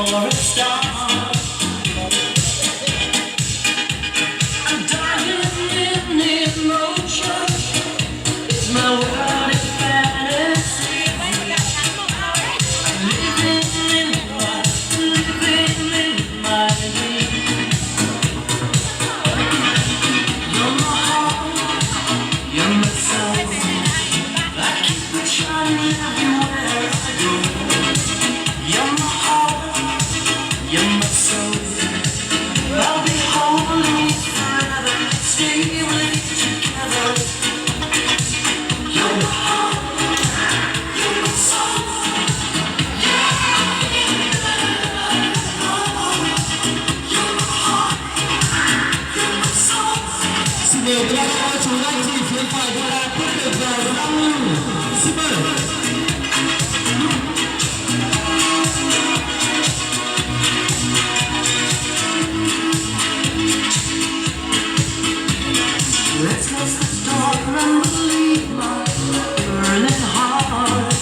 for a star. I'm dying in emotion. It's my world is fantasy. I'm living in my dream. You're my heart, you're my soul. I keep it shining everywhere I go. You're my heart, you're my soul. I'll be holding you forever, stay with you together. You're my heart, you're my soul. You're my heart, you're my soul. Xin mời các cô chú anh chị phía phải của đài tiếp tục vào giao lưu. Xin mời. Let's close the door and believe my burning heart.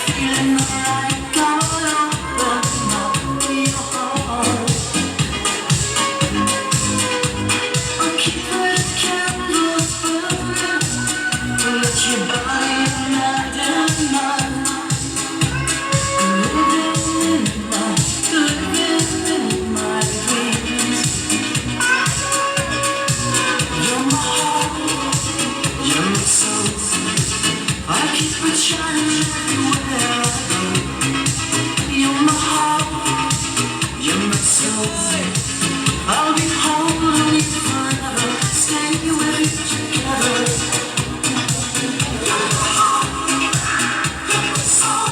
Feeling alright, come open up your heart. I'll keep the candles burning, let your body ignite and mine. Living in my dreams. You're my heart, you're my soul. I keep it shining everywhere I go. You're my heart, you're my soul. I'll be holding you forever, stay with you together. You're my heart, you're my soul.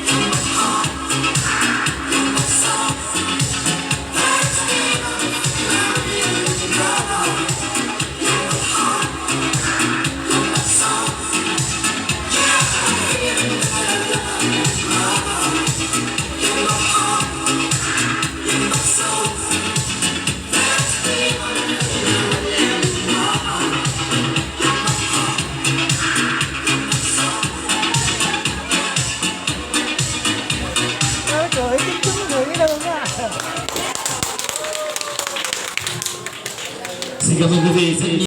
You're my heart, you're my soul. Let's be Gửi cái trứng gửi cái đường á. Xin cảm ơn quý vị.